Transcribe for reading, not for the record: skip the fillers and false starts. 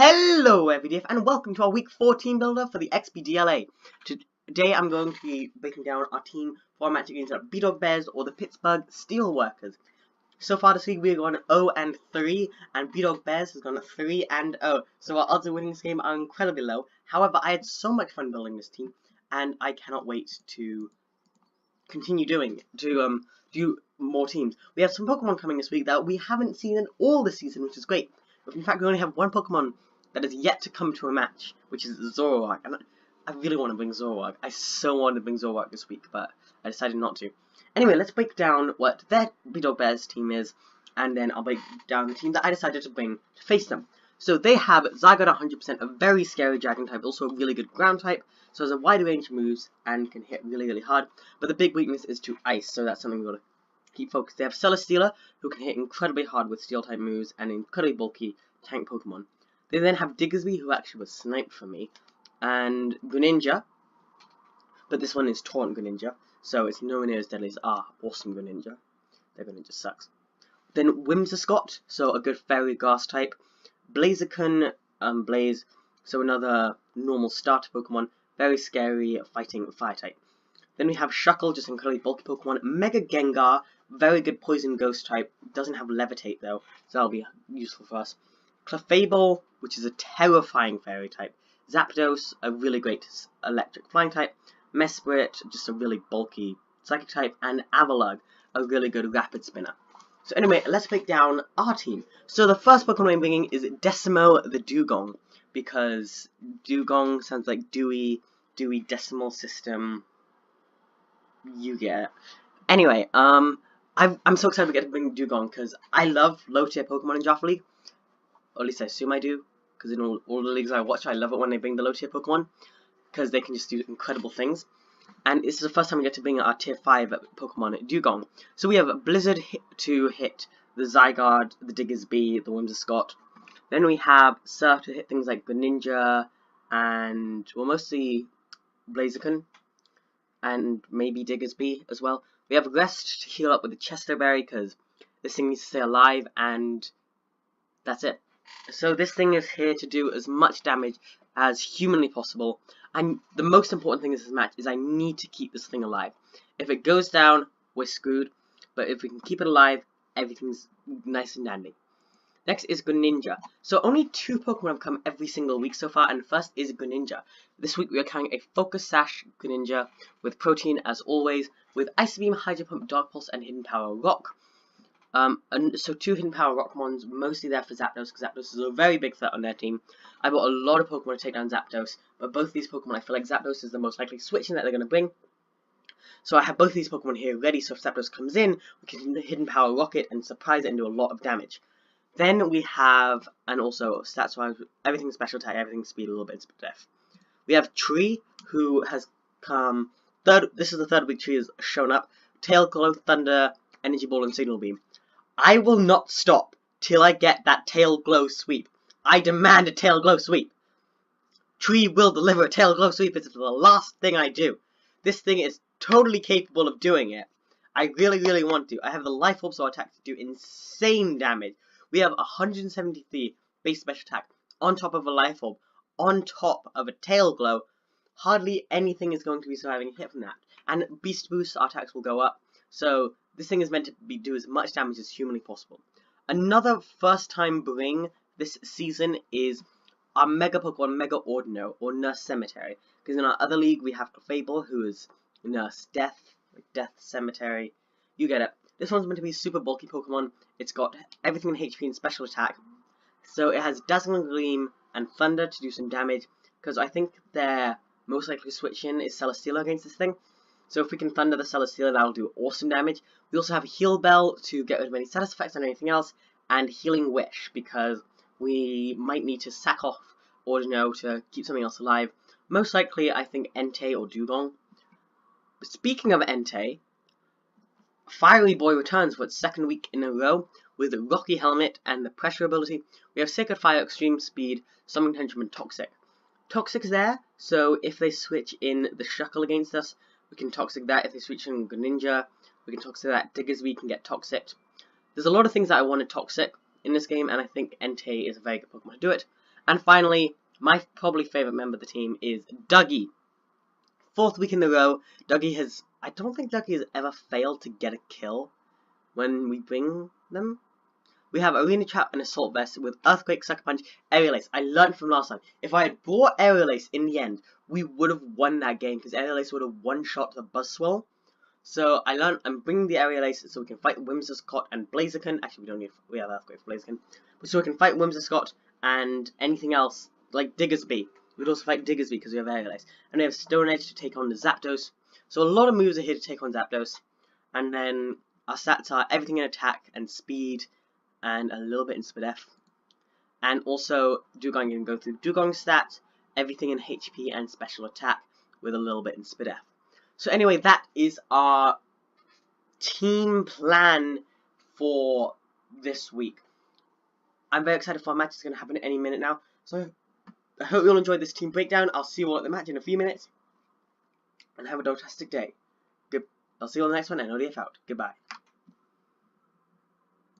Hello everyday and welcome to our week 14 builder for the XPDLA. Today I'm going to be breaking down our team for a match against the Bears or the Pitsburgh Steelworkers. So far this week we've gone 0-3 and Bears has gone 3-0. So our odds of winning this game are incredibly low. However, I had so much fun building this team and I cannot wait to continue do more teams. We have some Pokemon coming this week that we haven't seen in all this season, which is great. In fact, we only have one Pokemon that is yet to come to a match, which is Zoroark. And I really want to bring Zoroark. I so wanted to bring Zoroark this week, but I decided not to. Anyway, let's break down what their Bears team is, and then I'll break down the team that I decided to bring to face them. So they have Zygarde 100%, a very scary Dragon type, also a really good ground type, so has a wide range of moves and can hit really, really hard. But the big weakness is to Ice, so that's something we've got to keep focused. They have Celesteela, who can hit incredibly hard with Steel type moves and incredibly bulky tank Pokemon. They then have Diggersby, who actually was sniped for me, and Greninja, but this one is Taunt Greninja, so it's nowhere near as deadly as awesome Greninja. Their Greninja sucks. Then Whimsicott, so a good Fairy Grass type. Blaziken, Blaze, so another normal starter Pokemon, very scary fighting Fire type. Then we have Shuckle, just incredibly bulky Pokemon. Mega Gengar, very good Poison Ghost type, doesn't have Levitate though, so that'll be useful for us. Clefable, which is a terrifying Fairy type. Zapdos, a really great Electric Flying type. Mesprit, just a really bulky Psychic type. And Avalugg, a really good Rapid Spinner. So anyway, let's break down our team. So the first Pokemon I'm bringing is Decimo the Dugong, because Dugong sounds like Dewey Decimal System. You get it. Anyway, I'm so excited to get to bring Dugong because I love low tier Pokemon in Jaffa League. Or at least I assume I do, because in all the leagues I watch, I love it when they bring the low tier Pokemon, because they can just do incredible things. And this is the first time we get to bring our tier 5 Pokemon, Dugong. So we have Blizzard to hit the Zygarde, the Diggersby, the Whimsicott. Then we have Surf to hit things like Greninja and, well, mostly Blaziken and maybe Diggersby as well. We have Rest to heal up with the Chesto Berry, because this thing needs to stay alive, and that's it. So this thing is here to do as much damage as humanly possible, and the most important thing in this match is I need to keep this thing alive. If it goes down, we're screwed, but if we can keep it alive, everything's nice and dandy. Next is Greninja. So only 2 Pokemon have come every single week so far, and first is Greninja. This week we are carrying a Focus Sash Greninja with Protein as always, with Ice Beam, Hydro Pump, Dark Pulse, and Hidden Power Rock. So 2 Hidden Power Rockmons, mostly there for Zapdos, because Zapdos is a very big threat on their team. I bought a lot of Pokemon to take down Zapdos, but both these Pokemon, I feel like Zapdos is the most likely switching that they're going to bring. So I have both these Pokemon here ready, so if Zapdos comes in, we can Hidden Power Rock it and surprise it and do a lot of damage. Then we have, and also stats-wise, everything special attack, everything speed, a little bit of death. We have Tree, who has come this is the 3rd week Tree has shown up. Tail Glow, Thunder, Energy Ball, and Signal Beam. I will not stop till I get that Tail Glow sweep. I demand a Tail Glow sweep. Tree will deliver a Tail Glow sweep. It's the last thing I do. This thing is totally capable of doing it. I really, really want to. I have the Life Orb, so our attacks do insane damage. We have 173 base special attack on top of a Life Orb, on top of a Tail Glow. Hardly anything is going to be surviving a hit from that. And Beast Boost, our attacks will go up. So this thing is meant to do as much damage as humanly possible. Another first time bring this season is our Mega Pokemon, Mega Ordino, or Nurse Cemetery. Because in our other league we have Clefable, who is Nurse Death, like Death Cemetery. You get it. This one's meant to be a super bulky Pokemon. It's got everything in HP and special attack. So it has Dazzling Gleam and Thunder to do some damage, because I think their most likely switch in is Celesteela against this thing. So if we can Thunder the Celesteela, that'll do awesome damage. We also have Heal Bell to get rid of any status effects and anything else, and Healing Wish, because we might need to sack off Ordino to keep something else alive. Most likely, I think Entei or Dugong. But speaking of Entei, Fiery Boy returns for its 2nd week in a row with Rocky Helmet and the Pressure ability. We have Sacred Fire, Extreme Speed, Summoning Tantrum, and Toxic. Toxic's there, so if they switch in the Shuckle against us, we can Toxic that. If they switch in Greninja, we can Toxic that. Diggersby can get Toxic. There's a lot of things that I want to Toxic in this game, and I think Entei is a very good Pokemon to do it. And finally, my probably favourite member of the team is Dougie. 4th week in a row, Dougie has... I don't think Dougie has ever failed to get a kill when we bring them. We have Arena Trap and Assault Vest with Earthquake, Sucker Punch, Aerial Ace. I learned from last time. If I had brought Aerial Ace in the end, we would have won that game because Aerial Ace would have one-shot the Buzzswell. So I learned I'm bringing the Aerial Ace so we can fight Whimsicott and Blaziken. Actually, we don't need... We have Earthquake for Blaziken. But so we can fight Whimsicott and anything else, like Diggersby. We'd also fight Diggersby because we have Aerial Ace. And we have Stone Edge to take on the Zapdos. So a lot of moves are here to take on Zapdos. And then our stats are everything in attack and speed and a little bit in speed F. And also Dugong can go through Dugong stat, everything in HP and special attack with a little bit in speed F. So anyway, that is our team plan for this week. I'm very excited for our match. It's going to happen any minute now. So I hope you all enjoyed this team breakdown. I'll see you all at the match in a few minutes. And have a fantastic day. I'll see you on the next one, and ODF out. Goodbye.